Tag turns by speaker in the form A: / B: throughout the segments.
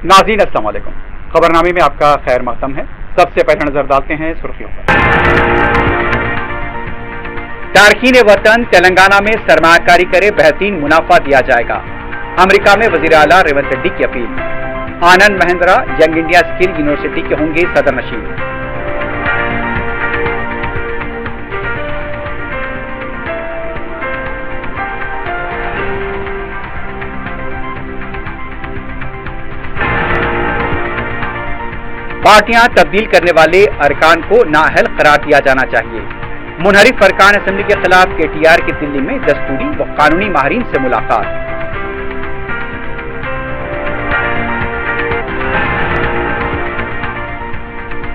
A: नाज़रीन अस्सलाम वालेकुम। खबरनामे में आपका खैर मक़दम है। सबसे पहले नजर डालते हैं सुर्खियों पर। तारकीन वतन तेलंगाना में सरमायाकारी करे, बेहतरीन मुनाफा दिया जाएगा। अमेरिका में वज़ीर आला रेवंत रेड्डी की appeal. Anand Mahindra young India skill university के होंगे सदर नशीन। पार्टियां तब्दील करने वाले अरकान को नाअहल करार दिया जाना चाहिए। मुनहरिफ अरकान असेंबली के खिलाफ केटीआर की दिल्ली में दस्तूरी व कानूनी माहिरीन से मुलाकात।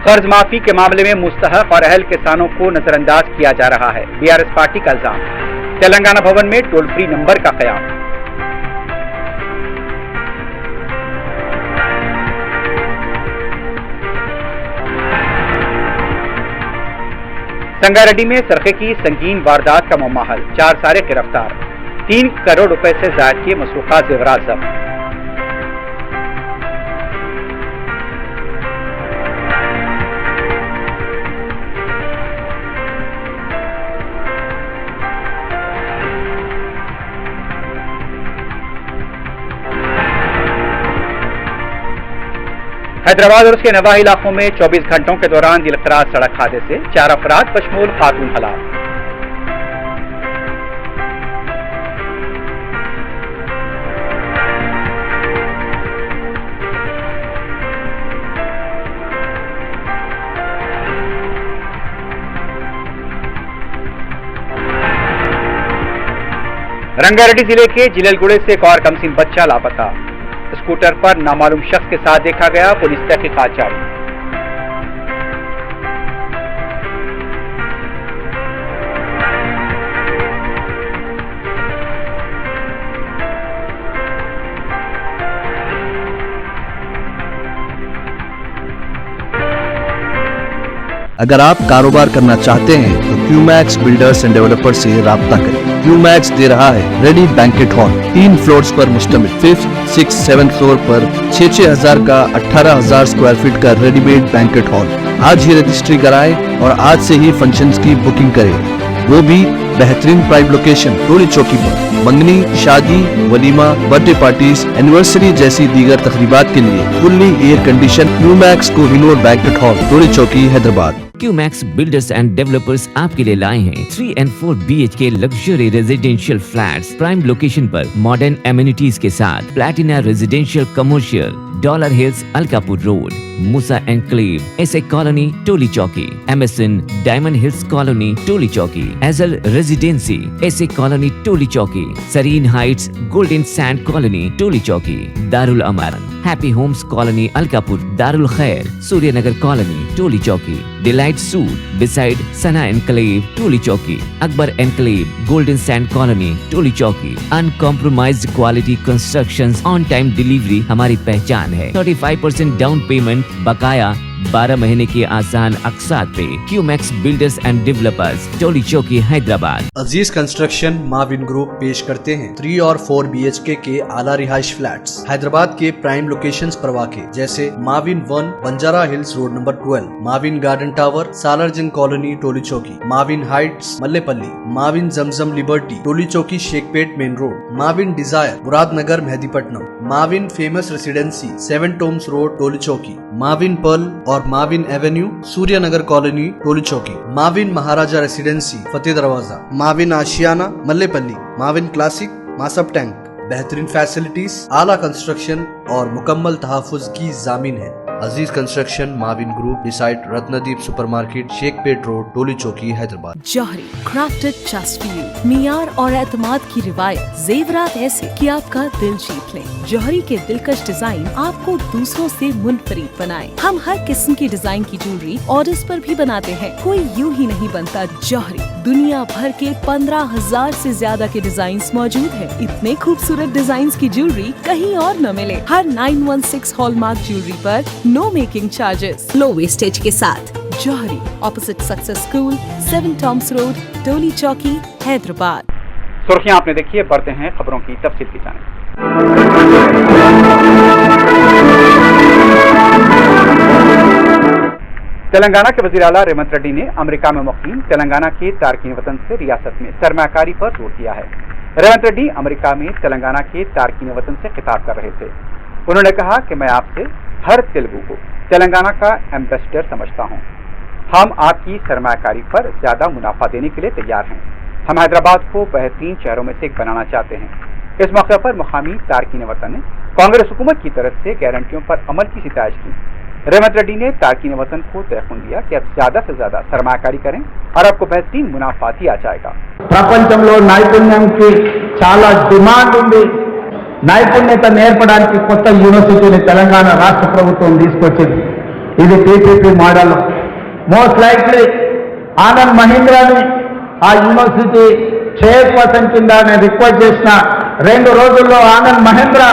A: कर्ज माफी के मामले में मुस्तहक और अहल किसानों को नजरअंदाज किया जा रहा है। बीआरएस पार्टी का इल्जाम। तेलंगाना भवन में टोल फ्री नंबर का क़याम। संगारेड्डी में सरखे की संगीन वारदात का मुमाहल। 4 सारे गिरफ्तार। 3 करोड़ रुपए से जायद के मसरूखा जेवरात जब्त। हैदराबाद और उसके नवाही इलाकों में 24 घंटों के दौरान दिलखराज सड़क हादसे। 4 अफराद बशमूल खातून हलाक। रंगारेड्डी जिले के जिललगुड़े से एक और कमसिन बच्चा लापता। स्कूटर पर नामालूम शख्स के साथ देखा गया। पुलिस तहकीकात जारी।
B: अगर आप कारोबार करना चाहते हैं तो क्यूमैक्स बिल्डर्स एंड डेवलपर्स से राब्ता करें। क्यूमैक्स दे रहा है रेडी बैंकेट हॉल 3 फ्लोर्स पर मुश्तमिल। 5th, 6th, 7th फ्लोर पर 6,000 का 18,000 स्क्वायर फीट का रेडीमेड बैंकेट हॉल। आज ही रजिस्ट्री कराएं और आज से ही फंक्शंस की बुकिंग करें, वो भी बेहतरीन प्राइम लोकेशन टोली चौकी पर। मंगनी, शादी, वलीमा, बर्थडे पार्टीज, एनिवर्सरी जैसी दीगर तकरीबात के लिए fully air condition Qmax Kohinoor banquet hall Toli Chowki Hyderabad.
C: Qmax builders and developers आपके लिए लाए हैं 3 and 4 BHK luxury residential flats prime location पर मॉडर्न एमिनिटीज के साथ। Platina residential commercial, dollar hills, Alkapur road, Moosa enclave, SA colony, Toli Chowki, MSN diamond hills colony, Toli Chowki, एजल residency, SA colony, Toli Chowki, Sareen heights, golden sand colony, Toli Chowki, Darul Amaran, happy homes colony, Alkapur, Darul Khair, Suryanagar colony, Toli Chowki, delight suite beside Sana enclave, Toli Chowki, Akbar enclave, golden sand colony, Toli Chowki. Uncompromised quality constructions, on time delivery हमारी पहचान है। 35% down payment, बकाया 12 महीने के आसान अक़सात पे। QMax builders and developers, Toli Chowki, Hyderabad.
B: Aziz construction Mavin group पेश करते हैं 3 और 4 BHK के आला रिहाइश फ्लैट्स हैदराबाद के प्राइम लोकेशंस पर वाक़े, जैसे Mavin 1 Banjara hills road number 12, Mavin garden tower, Salarjung colony, Toli Chowki, Mavin heights, Mallepally, Mavin Zamzam liberty, Toli Chowki, Shaikpet main road, Mavin desire, Muradnagar, Mehdipatnam, Mavin famous residency, 7 tombs road, Toli Chowki, Mavin pearl और Mavin avenue, Suryanagar colony, Toli Chowki, Mavin Maharaja residency, Fateh Darwaza, Mavin Ashiana, Mallepally, Mavin classic, Masab tank. बेहतरीन facilities, आला construction और मुकम्मल तहफ़्फ़ुज़ की ज़ामिन है। Aziz construction Mavin group beside Ratnadeep supermarket, Shaikpet road, Toli Chowki, Hyderabad.
D: Johri crafted just for you. मियार और एतमाद की रिवायत, जेवरात ऐसे कि आपका दिल जीत ले। जौहरी के दिलकश डिजाइन आपको दूसरों से मुनफरिद बनाए। हम हर किस्म की डिजाइन की ज्वेलरी ऑर्डर्स पर भी बनाते हैं। कोई यूं ही नहीं बनता। जौहरी दुनिया भर के 15,000 से ज्यादा के डिजाइन मौजूद है। इतने खूबसूरत डिजाइन की ज्वेलरी कहीं और न मिले। हर 916 हॉलमार्क ज्वेलरी पर no making charges, low wastage के साथ। Johri, opposite success school, 7 tombs road, Toli Chowki, Hyderabad.
A: सुर्खियां आपने देखी है, बढ़ते हैं खबरों की तफसील की जानिब। तेलंगाना के वज़ीर आला रेवंत रेड्डी ने अमेरिका में मुक़ीम तेलंगाना के तारकीन वतन से रियासत में सरमाकारी पर जोर दिया है। रेवंत रेड्डी अमेरिका में तेलंगाना के तारकीन वतन से खिताब कर रहे थे। उन्होंने कहा कि मैं आपसे हर तेलुगु को तेलंगाना का एम्बेसडर समझता हूँ। हम आपकी सरमाकारी पर ज्यादा मुनाफा देने के लिए तैयार हैं। हम हैदराबाद को बेहतरीन शहरों में से एक बनाना चाहते हैं। इस मौके पर मुकामी तारकीन वतन ने कांग्रेस हुकूमत की तरफ से गारंटियों पर अमल की सितारिश की। रेवंत रेड्डी ने तारकीन वतन को तयखुन दिया कि अब ज्यादा से ज्यादा सरमाकारी करें और आपको बेहतरीन मुनाफा दिया जाएगा।
E: ప్రపంచంలో నైపుణ్యంకి చాలా డిమాండ్ ఉంది. నైపుణ్యత నేర్పడానికి కొత్త యూనివర్సిటీని తెలంగాణ రాష్ట్ర ప్రభుత్వం తీసుకొచ్చింది. ఇది TPP model. Most likely Anand మహీంద్రాని ఆ యూనివర్సిటీ చైర్పర్సన్ కింద నేను రిక్వెస్ట్ చేసిన 2 రోజుల్లో ఆనంద్ మహేంద్ర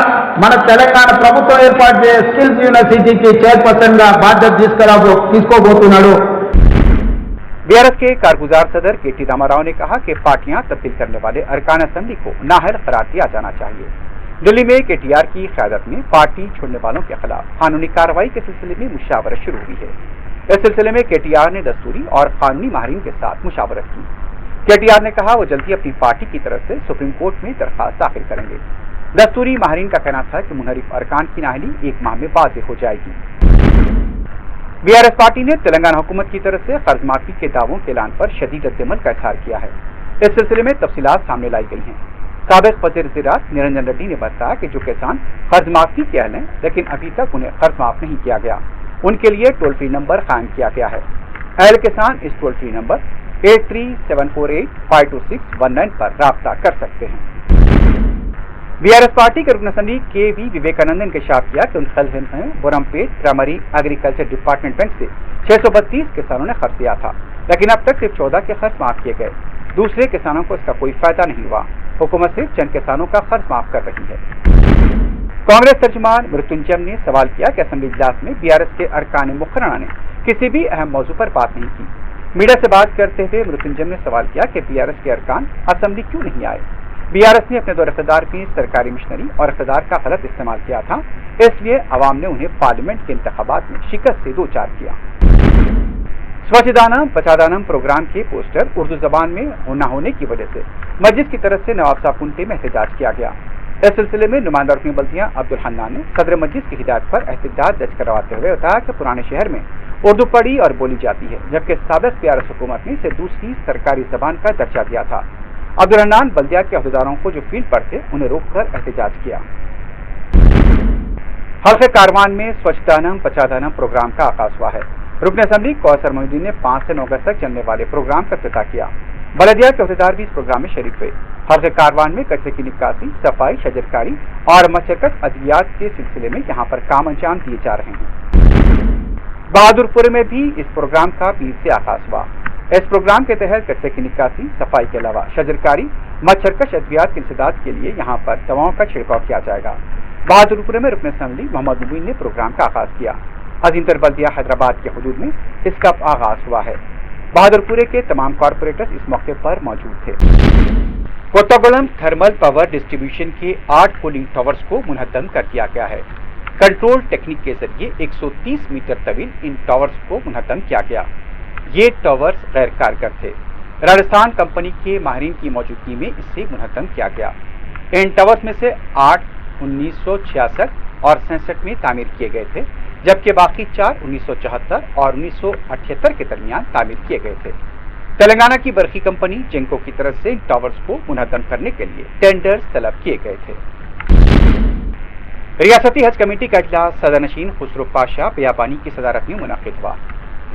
E: మన తెలంగాణ ప్రభుత్వం ఏర్పాటు చేసే స్కిల్స్ యూనివర్సిటీకి చైర్పర్సన్ గా బాధ్యత తీసుకోబోతున్నాడు.
A: बीआरएस के कारगुजार सदर केटी रामाराव ने कहा कि पार्टियां तब्दील करने वाले अरकान असेंबली को नाअहल करार दिया जाना चाहिए। दिल्ली में केटीआर की क़यादत में पार्टी छोड़ने वालों के खिलाफ कानूनी कार्रवाई के सिलसिले में मुशावरत शुरू हुई है। इस सिलसिले में केटीआर ने दस्तूरी और कानूनी माहिरीन के साथ मुशावरत की। केटीआर ने कहा वो जल्दी अपनी पार्टी की तरफ से सुप्रीम कोर्ट में दरखास्त दाखिल करेंगे। दस्तूरी माहिरीन का कहना था कि मुनहरिफ अरकान की नाअहली 1 माह में वाज़ेह हो जाएगी। बीआरएस पार्टी ने तेलंगाना हुकूमत की तरफ से कर्ज माफी के दावों के ऐलान पर शदीद रद्दअमल का इज़हार किया है। इस सिलसिले में तफसीलात सामने लाई गई हैं। साबिक़ वज़ीर ज़राअत निरंजन रेड्डी ने बताया कि जो किसान कर्ज माफी के अहल हैं लेकिन अभी तक उन्हें कर्ज माफ नहीं किया गया, उनके लिए टोल फ्री नंबर कायम किया गया है। अहल किसान इस टोल फ्री नंबर 8374852619 पर राब्ता कर सकते हैं। बीआरएस पार्टी के रुकन असेंबली के.वी. विवेकानंद ने इंकशाफ किया कि उन खलहन में बोरमपेट प्राइमरी एग्रीकल्चर डिपार्टमेंट बैंक से 632 किसानों ने खर्च लिया था, लेकिन अब तक सिर्फ 14 के खर्च माफ किए गए। दूसरे किसानों को इसका कोई फायदा नहीं हुआ। हुकूमत सिर्फ चंद किसानों का खर्च माफ कर रही है। कांग्रेस तर्जुमान मृत्युंजय ने सवाल किया कि असेंबली इजलास में बीआरएस के अरकान मुकर्ररा ने किसी भी अहम मौजू पर बात नहीं की। मीडिया से बात करते हुए मृत्युंजय ने सवाल किया कि बीआरएस के अरकान असेंबली क्यों नहीं आए। बीआरएस ने अपने दौर इख्तियार में सरकारी मिशनरी और इख्तियार का गलत इस्तेमाल किया था, इसलिए अवाम ने उन्हें पार्लियामेंट के इंतखाबात में शिकस्त से 2-4 किया। स्वच्छ दानम पचादानम प्रोग्राम के पोस्टर उर्दू जबान में न होने की वजह से मस्जिद की तरफ से नवाब साहब कुंटे में एहतजाज किया गया। इस सिलसिले में नुमाइंदा रुकनी बल्दिया अब्दुल हन्नान ने सदर मस्जिद की हिदायत पर एहतजाज दर्ज करवाते हुए बताया कि पुराने शहर में उर्दू पढ़ी और बोली जाती है, जबकि साबिक़ बीआरएस हुकूमत ने इसे दूसरी सरकारी जबान का दर्जा दिया था। अब्दुल हन्नान बल्दिया के अहदेदारों को जो फील्ड पर थे उन्हें रोककर एहतजाज किया। हल्के कारवान में स्वच्छ दानम पचादानम प्रोग्राम का आगाज हुआ है। रुकन असेंबली कौसर मोहिउद्दीन ने 5 से 9 अगस्त तक चलने वाले प्रोग्राम का इफ्तिताह किया। बलदिया के अहदेदार भी इस प्रोग्राम में शरीक हुए। हल्के कारवान में कचरे की निकासी, सफाई, शजरकारी और मशक्कत अद्वियात के सिलसिले में यहाँ पर काम अंजाम दिए जा रहे हैं। बहादुरपुर में भी इस प्रोग्राम का पीर से आगाज हुआ। इस प्रोग्राम के तहत कचरे की निकासी, सफाई के अलावा शजरकारी, मच्छरकश अद्वियात के इंसदाद के लिए यहाँ पर दवाओं का छिड़काव किया जाएगा। बहादुरपुर में रुकन असेंबली मोहम्मद मुबीन ने प्रोग्राम का आगाज किया। अजीमतर बल्दिया हैदराबाद के हुदूद में इसका आगाज हुआ है। बहादुरपुरे के तमाम कॉरपोरेटर्स इस मौके पर मौजूद थे। कोत्तागुलम थर्मल पावर डिस्ट्रीब्यूशन के 8 कूलिंग टावर्स को मुनहदम कर दिया गया है। कंट्रोल टेक्निक के जरिए 130 मीटर तवील इन टावर्स को मुनहदम किया गया। ये टावर्स गैर कारगर थे। राजस्थान कंपनी के माहिरीन की मौजूदगी में इसे मुनहदम किया गया। इन टावर्स में से 8 1966 और 67 में तामीर किए गए थे, जबकि बाकी 4 1974 और 1978 के दरमियान तामीर किए गए थे। तेलंगाना की बरकी कंपनी जेंको की तरफ से इन टावर्स को मुनहदम करने के लिए टेंडर्स तलब किए गए थे। रियासती हज कमेटी का इजलास सदर नशीन खुसरो पाशा बियाबानी की सदारत में मुनक़िद हुआ।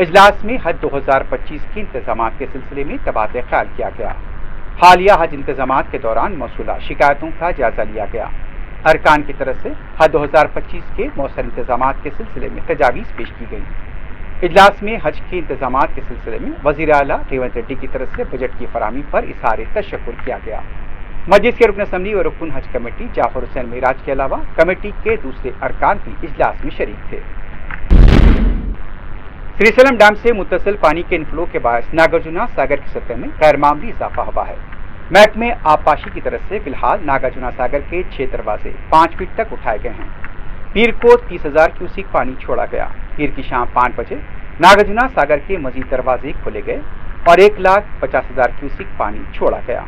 A: इजलास में हज 2025 के इंतजामात के सिलसिले में तबादला ख्याल किया गया। हालिया हज इंतजामात के दौरान मौसूला शिकायतों का जायजा लिया गया। अरकान की तरफ से हज 2025 के मौसर इंतजामात के सिलसिले में तजावीज़ पेश की गई। इजलास में हज के इंतजामात के सिलसिले में वज़ीर आला रेवंत रेड्डी की तरफ से बजट की फराहमी पर इज़हार तशक्कुर किया गया। मस्जिद के रुकन असेंबली और रुकन हज कमेटी जाफर हुसैन मिराज के अलावा कमेटी के दूसरे अरकान भी इजलास में शरीक थे। श्रीशैलम डैम से मुत्तसिल पानी के इनफ्लो के बायस नागार्जुना सागर की सतह में गैर मामूली इजाफा हुआ है। महकमे आबपाशी की तरफ से फिलहाल नागार्जुना सागर के 6 दरवाजे 5 फीट तक उठाए गए हैं। पीर को 30,000 क्यूसिक पानी छोड़ा गया। पीर की शाम 5 बजे नागार्जुना सागर के मजीद दरवाजे खोले गए और 1,50,000 क्यूसिक पानी छोड़ा गया।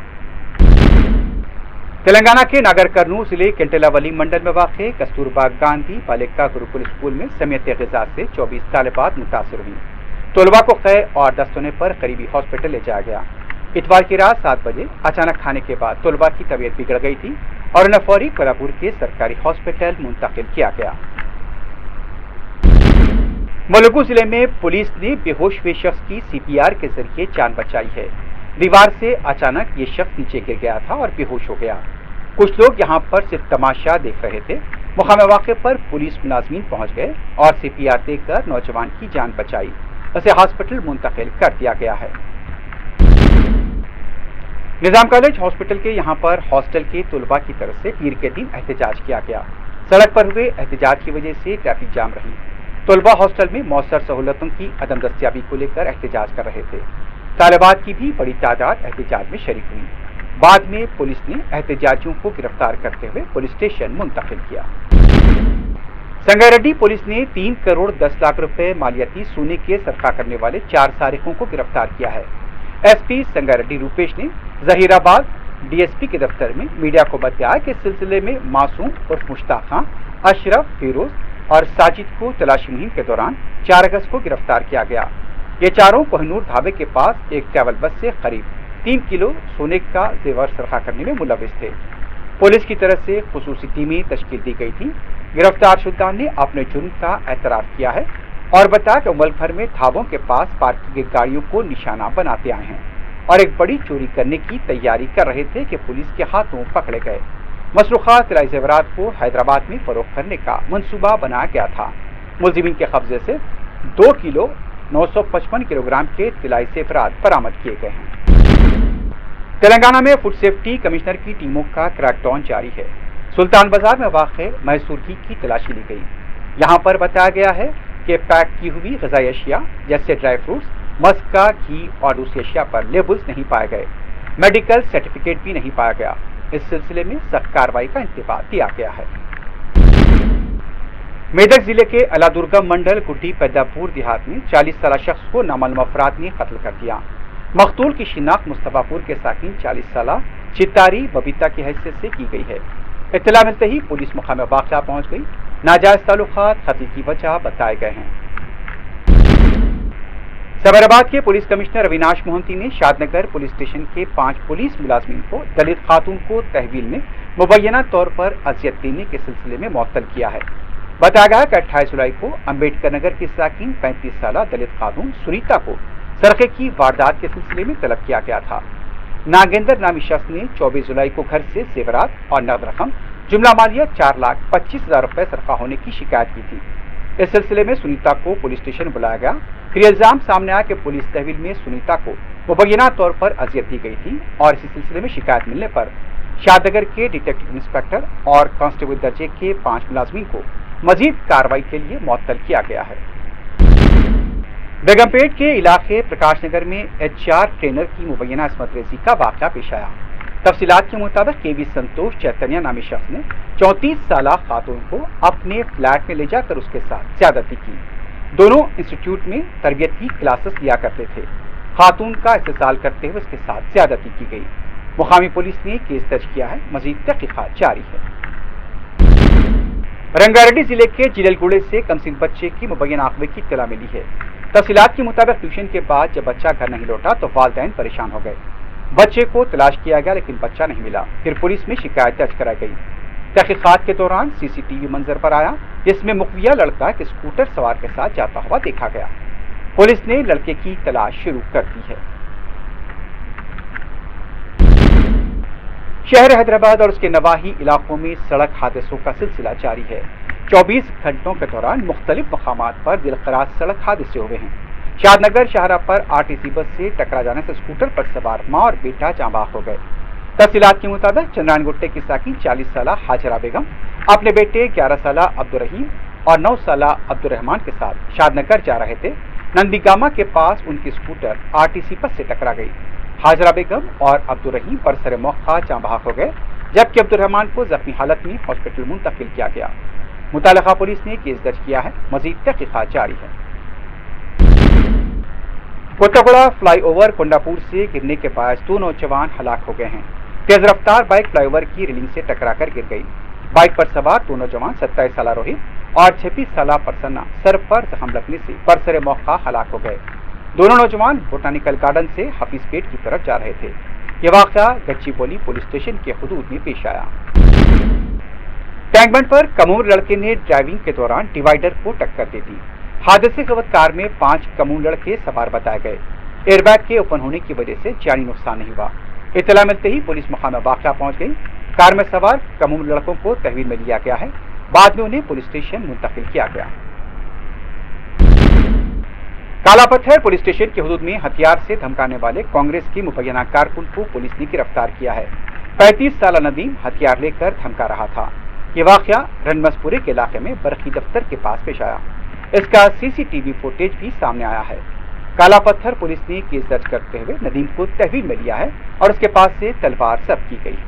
A: तेलंगाना के नागर कर्नूल जिले केंटलावली मंडल में वाक़े कस्तूरबा गांधी बालिका गुरुकुल स्कूल में समेत ग़िज़ा से 24 तालिबात मुतासिर हुई। तलबा को क़ै और दस्त होने पर करीबी हॉस्पिटल ले जाया गया। इतवार की रात 7 बजे अचानक खाने के बाद तलबा की तबीयत बिगड़ गई थी और उन्हें फौरी कोल्हापुर के सरकारी हॉस्पिटल मुंतकिल किया गया। मुलुगु जिले में पुलिस ने बेहोश हुए शख्स की CPR के जरिए जान बचाई है। दीवार से अचानक ये शख्स नीचे गिर गया था और बेहोश हो गया। कुछ लोग यहाँ पर सिर्फ तमाशा देख रहे थे। मुकाम वाक़े पर पुलिस मुलाजमीन पहुंच गए और CPR देकर नौजवान की जान बचाई। उसे हॉस्पिटल मुंतकिल कर दिया गया है। निजाम कॉलेज हॉस्पिटल के यहाँ पर हॉस्टल के तलबा की तरफ से पीर के दिन एहतजाज किया गया। सड़क पर हुए एहतजाज की वजह से ट्रैफिक जाम रही। तलबा हॉस्टल में मौसर सहूलतों की अदम दस्तियाबी को लेकर एहतजाज कर रहे थे। तालिबात की भी बड़ी तादाद एहतजाज में शरीक हुई। बाद में पुलिस ने एहतजाजियों को गिरफ्तार करते हुए पुलिस स्टेशन मुंतकिल किया। संगारेड्डी पुलिस ने 3 करोड़ 10 लाख रुपए मालियाती सोने के सरका करने वाले 4 सारिकों को गिरफ्तार किया है। SP संगारेड्डी रूपेश ने जहीराबाद DSP के दफ्तर में मीडिया को बताया कि इस सिलसिले में मासूम उर्फ मुश्ताक खां, अशरफ, फिरोज और साजिद को तलाशी मुहिम के दौरान 4 अगस्त को गिरफ्तार किया गया। ये चारों कोहिनूर ढाबे के पास एक ट्रैवल बस से करीब 3 किलो सोने का जेवर सरखा करने में मुलविस थे। पुलिस की तरफ से खुसूसी टीमें तश्कील दी गई थी। गिरफ्तार शुदा ने अपने जुर्म का एतराफ किया है और बताया कि मुल्क भर में ढाबों के पास पार्किंग की गाड़ियों को निशाना बनाते आए हैं और एक बड़ी चोरी करने की तैयारी कर रहे थे कि पुलिस के हाथों पकड़े गए। मसरूखा तिलाई जेवरात को हैदराबाद में फरोख्त करने का मंसूबा बनाया गया था। मुलजिमीन के कब्जे से 2 किलो 955 किलोग्राम के तिलाई जेवरात बरामद किए गए हैं। तेलंगाना में फूड सेफ्टी कमिश्नर की टीमों का क्रैकडाउन जारी है। सुल्तान बाजार में वाक़े मैसूर घी की तलाशी ली गई। यहाँ पर बताया गया है कि पैक की हुई ग़िज़ाई अशिया जैसे ड्राई फ्रूट्स, मस्का, घी और दूसरी अशिया पर लेबल्स नहीं पाए गए। मेडिकल सर्टिफिकेट भी नहीं पाया गया। इस सिलसिले में सख्त कार्रवाई का इंतबाह किया गया है। मेदक जिले के अलादुर्गम मंडल गुड्डी पैदापुर देहात में 40 साल शख्स को नामालूम अफराद ने कत्ल कर दिया। मकतूल की शिनाख्त मुस्तफापुर के साकिन 40 साल चितारी बबीता की हैसियत से की गई है। इत्तला मिलते ही पुलिस मुकाम वाक़या पहुंच गई। नाजायज ताल्लुकात कत्ल की वजह बताए गए हैं। सैबराबाद के पुलिस कमिश्नर अविनाश मोहंती ने शादनगर पुलिस स्टेशन के 5 पुलिस मुलाजमीन को दलित खातून को तहवील में मुबैना तौर पर अजियत देने के सिलसिले में मुअत्तल किया है। बताया गया कि 28 जुलाई को अम्बेडकर नगर की साकिन 35 साल दलित खातून सुनीता को सरके की वारदात के सिलसिले में तलब किया गया था। नागेंद्र नामी शख्स ने 24 जुलाई को घर से जेवरात और नकद रकम जुमला मालिया 4,25,000 रुपए सरका होने की शिकायत की थी। इस सिलसिले में सुनीता को पुलिस स्टेशन बुलाया गया। फिर इल्जाम सामने आया कि पुलिस तहवील में सुनीता को मुबैना तौर पर अजियत दी गई थी और इसी सिलसिले में शिकायत मिलने पर शादनगर के डिटेक्टिव इंस्पेक्टर और कांस्टेबल दर्जे के 5 मुलाजमीन को मजीद कार्रवाई के लिए मुअत्तल किया गया है। बेगमपेट के इलाके प्रकाश नगर में HR ट्रेनर की मुबैना इसमत रेजी का वाक़या पेश आया। तफसीलात के मुताबिक KV संतोष चैतन्य नामी शख्स ने 34 साल खातून को अपने फ्लैट में ले जाकर उसके साथ ज्यादती की। दोनों इंस्टीट्यूट में तरबियत की क्लासेस लिया करते थे। खातून का इस्तेसाल करते हुए उसके साथ ज्यादती की गई। मुकामी पुलिस ने केस दर्ज किया है। मजीद तहकीकात जारी है। रंगारेड्डी जिले के जिललगुड़े से कमसिन बच्चे की मुबैना आखिर की इत्तला मिली है। तफसीलात के मुताबिक ट्यूशन के बाद जब बच्चा घर नहीं लौटा तो वालिदैन परेशान हो गए। बच्चे को तलाश किया गया लेकिन बच्चा नहीं मिला। फिर पुलिस में शिकायत दर्ज कराई गई। तहकीकात के दौरान CCTV मंजर पर आया जिसमें मुखबिया लड़का एक स्कूटर सवार के साथ जाता हुआ देखा गया। पुलिस ने लड़के की तलाश शुरू कर दी है। शहर हैदराबाद और उसके नवाही इलाकों में सड़क हादसों का सिलसिला जारी है। 24 घंटों के दौरान मुख्तलिफ मकामात पर दिलखराज सड़क हादसे हुए हैं। शादनगर शाहरा पर RTC बस से टकरा जाने से स्कूटर पर सवार मां और बेटा जांबाग हो गए। तफसीलात के मुताबिक चंद्रायन गुट्टे की साकी 40 साल हाजरा बेगम अपने बेटे 11 साल अब्दुल रहीम और 9 साल अब्दुल रहमान के साथ शादनगर जा रहे थे। नंदीगामा के पास उनकी स्कूटर RTC बस से टकरा गई। हाजरा बेगम और अब्दुल रहीम बरसरे मौका जांबाग हो गए जबकि अब्दुल रहमान को जख्मी हालत में हॉस्पिटल मुंतकिल किया गया। मुताल्लिका पुलिस ने केस दर्ज किया है। मजीद तहकीकात जारी है। कोत्तागुड़ा फ्लाईओवर कोंडापुर से गिरने के बाद 2 नौजवान हलाक हो गए हैं। तेज रफ्तार बाइक फ्लाईओवर की रेलिंग से टकराकर गिर गई। बाइक पर सवार 2 नौजवान 27 साल रोहित और 26 साल प्रसन्ना सर पर जख्म लगने से बरसरे मौका हलाक हो गए। दोनों नौजवान बोटानिकल गार्डन से हाफिजपेट की तरफ जा रहे थे। ये वाकया गच्चीबौली पुलिस स्टेशन के हुदूद में पेश आया। टैंकबंड पर कमूर लड़के ने ड्राइविंग के दौरान डिवाइडर को टक्कर दे दी। हादसे के वक्त कार में 5 कमूर लड़के सवार बताए गए। एयरबैग के ओपन होने की वजह से जानी नुकसान नहीं हुआ। इत्तला मिलते ही पुलिस मकाम वाक़या पहुंच गई। कार में सवार कमूर लड़कों को तहवील में लिया गया है। बाद में उन्हें पुलिस स्टेशन मुंतकिल किया गया। कालापत्थर पुलिस स्टेशन के हुदूद में हथियार से धमकाने वाले कांग्रेस की मुबैना कारकुन को पुलिस ने गिरफ्तार किया है। 35 साल नदीम हथियार लेकर धमका रहा था। ये वाकया रनमसपुरे के इलाके में बरखी दफ्तर के पास पेश आया। इसका सीसीटीवी फुटेज भी सामने आया है। कालापत्थर पुलिस ने केस दर्ज करते हुए नदीम को तहवील में लिया है और उसके पास से तलवार जब्त की गई।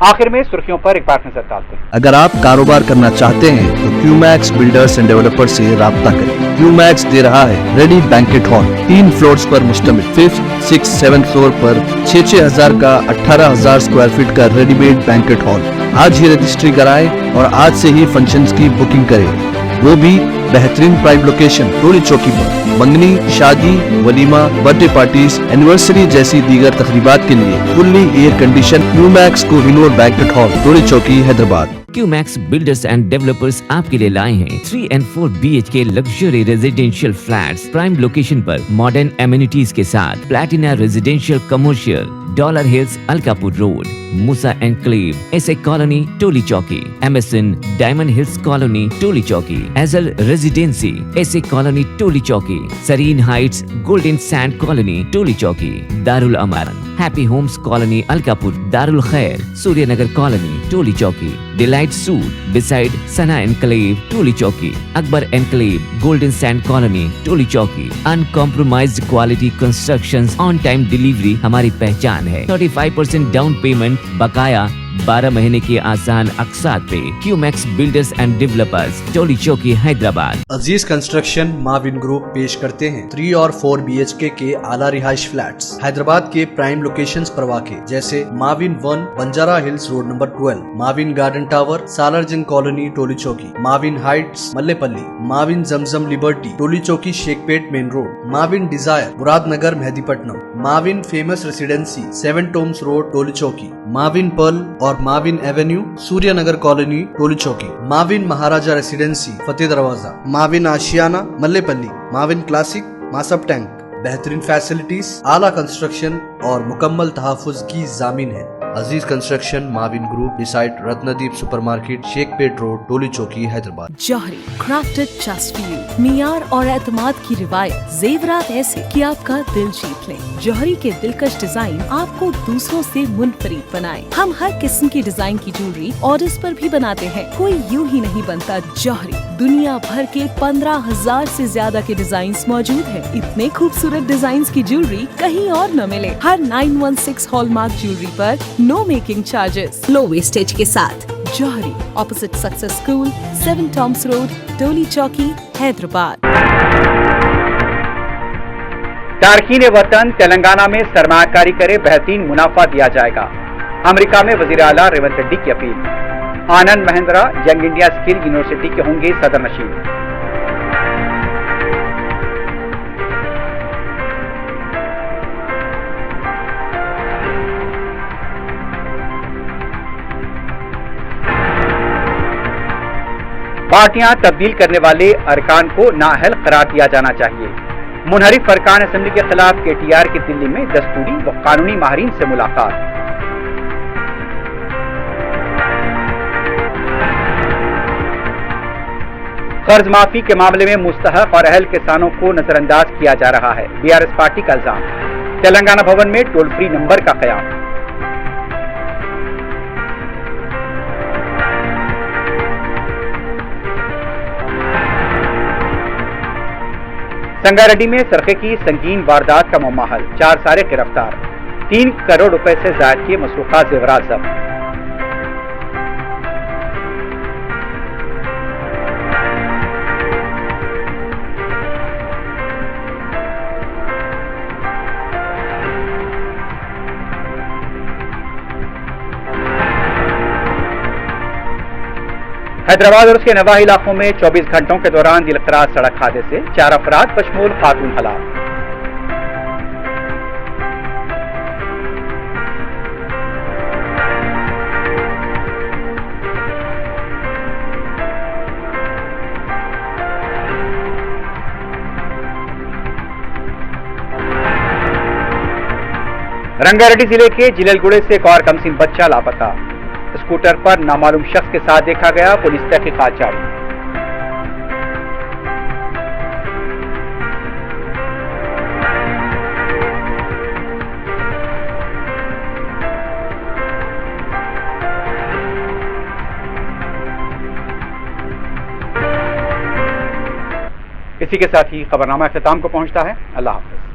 A: आखिर में सुर्खियों पर एक बार नजर डालते हैं।
B: अगर आप कारोबार करना चाहते हैं तो क्यूमैक्स बिल्डर्स एंड डेवलपर्स से राब्ता करें। क्यूमैक्स दे रहा है रेडी बैंकेट हॉल 3 फ्लोर्स पर मुश्तमिल 5th, 6th, 7th फ्लोर पर 6-6 हजार का 18,000 स्क्वायर फीट का रेडीमेड बैंकेट हॉल। आज ही रजिस्ट्री कराएं और आज से ही फंक्शंस की बुकिंग करें, वो भी बेहतरीन प्राइम लोकेशन टोली चौकी पर। मंगनी, शादी, वलीमा, बर्थडे पार्टीज, एनिवर्सरी जैसी दीगर तकरीबात के लिए fully air condition Qmax Kohinoor banquet hall Toli Chowki Hyderabad.
C: Qmax builders and developers आपके लिए लाए हैं 3 and 4 BHK luxury residential flats prime location पर मॉडर्न एमिनिटीज के साथ Platina residential commercial dollar hills Alkapur road Moosa enclave SA colony Toli Chowki MSN diamond hills colony Toli Chowki एजल residency SA colony Toli Chowki Sareen heights golden sand colony Toli Chowki Darul Aman happy homes colony Alkapur Darul Khair Suryanagar colony Toli Chowki delight suite beside Sana enclave Toli Chowki Akbar enclave golden sand colony Toli Chowki uncompromised quality constructions on time delivery हमारी पहचान है। 35% down payment बकाया 12 महीने के आसान अकसात पे QMax builders and developers Toli Chowki Hyderabad.
B: Aziz construction Mavin group पेश करते हैं 3 और 4 BHK के आला रिहाइश फ्लैट्स हैदराबाद के प्राइम लोकेशंस पर वाक़े जैसे Mavin 1 Banjara hills road number 12, Mavin garden tower Salarjung colony Toli Chowki, Mavin heights Mallepally, Mavin Zamzam liberty Toli Chowki Shaikpet main road, Mavin desire Muradnagar Mehdipatnam, Mavin famous residency 7 tombs road Toli Chowki, Mavin pearl और Mavin avenue Suryanagar colony Toli Chowki, Mavin Maharaja residency Fateh Darwaza, Mavin Ashiana Mallepally, Mavin classic Masab tank. बेहतरीन facilities आला construction और मुकम्मल तहफ़्फ़ुज़ की जामीन है। Aziz construction Mavin group beside Ratnadeep supermarket Shaikpet road Toli Chowki Hyderabad.
D: Johri crafted just for you मियार और एतमाद की रिवायत जेवरात ऐसे कि आपका दिल जीत ले। जौहरी के दिलकश डिजाइन आपको दूसरों से मुनफरिद बनाए। हम हर किस्म की डिजाइन की ज्वेलरी ऑर्डर्स पर भी बनाते हैं। कोई यूं ही नहीं बनता। जौहरी दुनिया भर के 15,000 से ज्यादा के डिजाइन मौजूद है। इतने खूबसूरत डिजाइन की ज्वेलरी कहीं और न मिले। हर 916 हॉलमार्क ज्वेलरी पर no making charges low wastage के साथ। Johri opposite success school 7 tombs road Toli Chowki Hyderabad.
A: Tarkeen वतन तेलंगाना में सरमायाकारी करे बेहतरीन मुनाफा दिया जाएगा। अमेरिका में वजीर आला रेवंत रेड्डी की appeal. Anand Mahindra young India skill university के होंगे सदर नशीन। पार्टियां तब्दील करने वाले अरकान को नाअहल करार दिया जाना चाहिए। मुनहरिफ अरकान असेंबली के खिलाफ KTR की दिल्ली में दस्तूरी व कानूनी माहिरीन से मुलाकात। कर्ज माफी के मामले में मुस्तहक और अहल किसानों को नजरअंदाज किया जा रहा है। BRS पार्टी का इल्जाम। तेलंगाना भवन में टोल फ्री नंबर का क़याम। संगारेड्डी में सरखे की संगीन वारदात का माहौल। 4 सारे गिरफ्तार। 3 करोड़ रुपए से ज़ायद के मसरूक़ा ज़ेवरात ज़ब्त। हैदराबाद और उसके नवाही इलाकों में 24 घंटों के दौरान दिलखराज सड़क हादसे 4 अफराद बशमूल खातून हलाक। रंगारेड्डी जिले के जिललगुड़े से एक और कमसिन बच्चा लापता, स्कूटर पर नामालूम शख्स के साथ देखा गया, पुलिस तहकीकात जारी। इसी के साथ ही खबरनामा इख्तिताम को पहुंचता है। अल्लाह हाफ़िज़।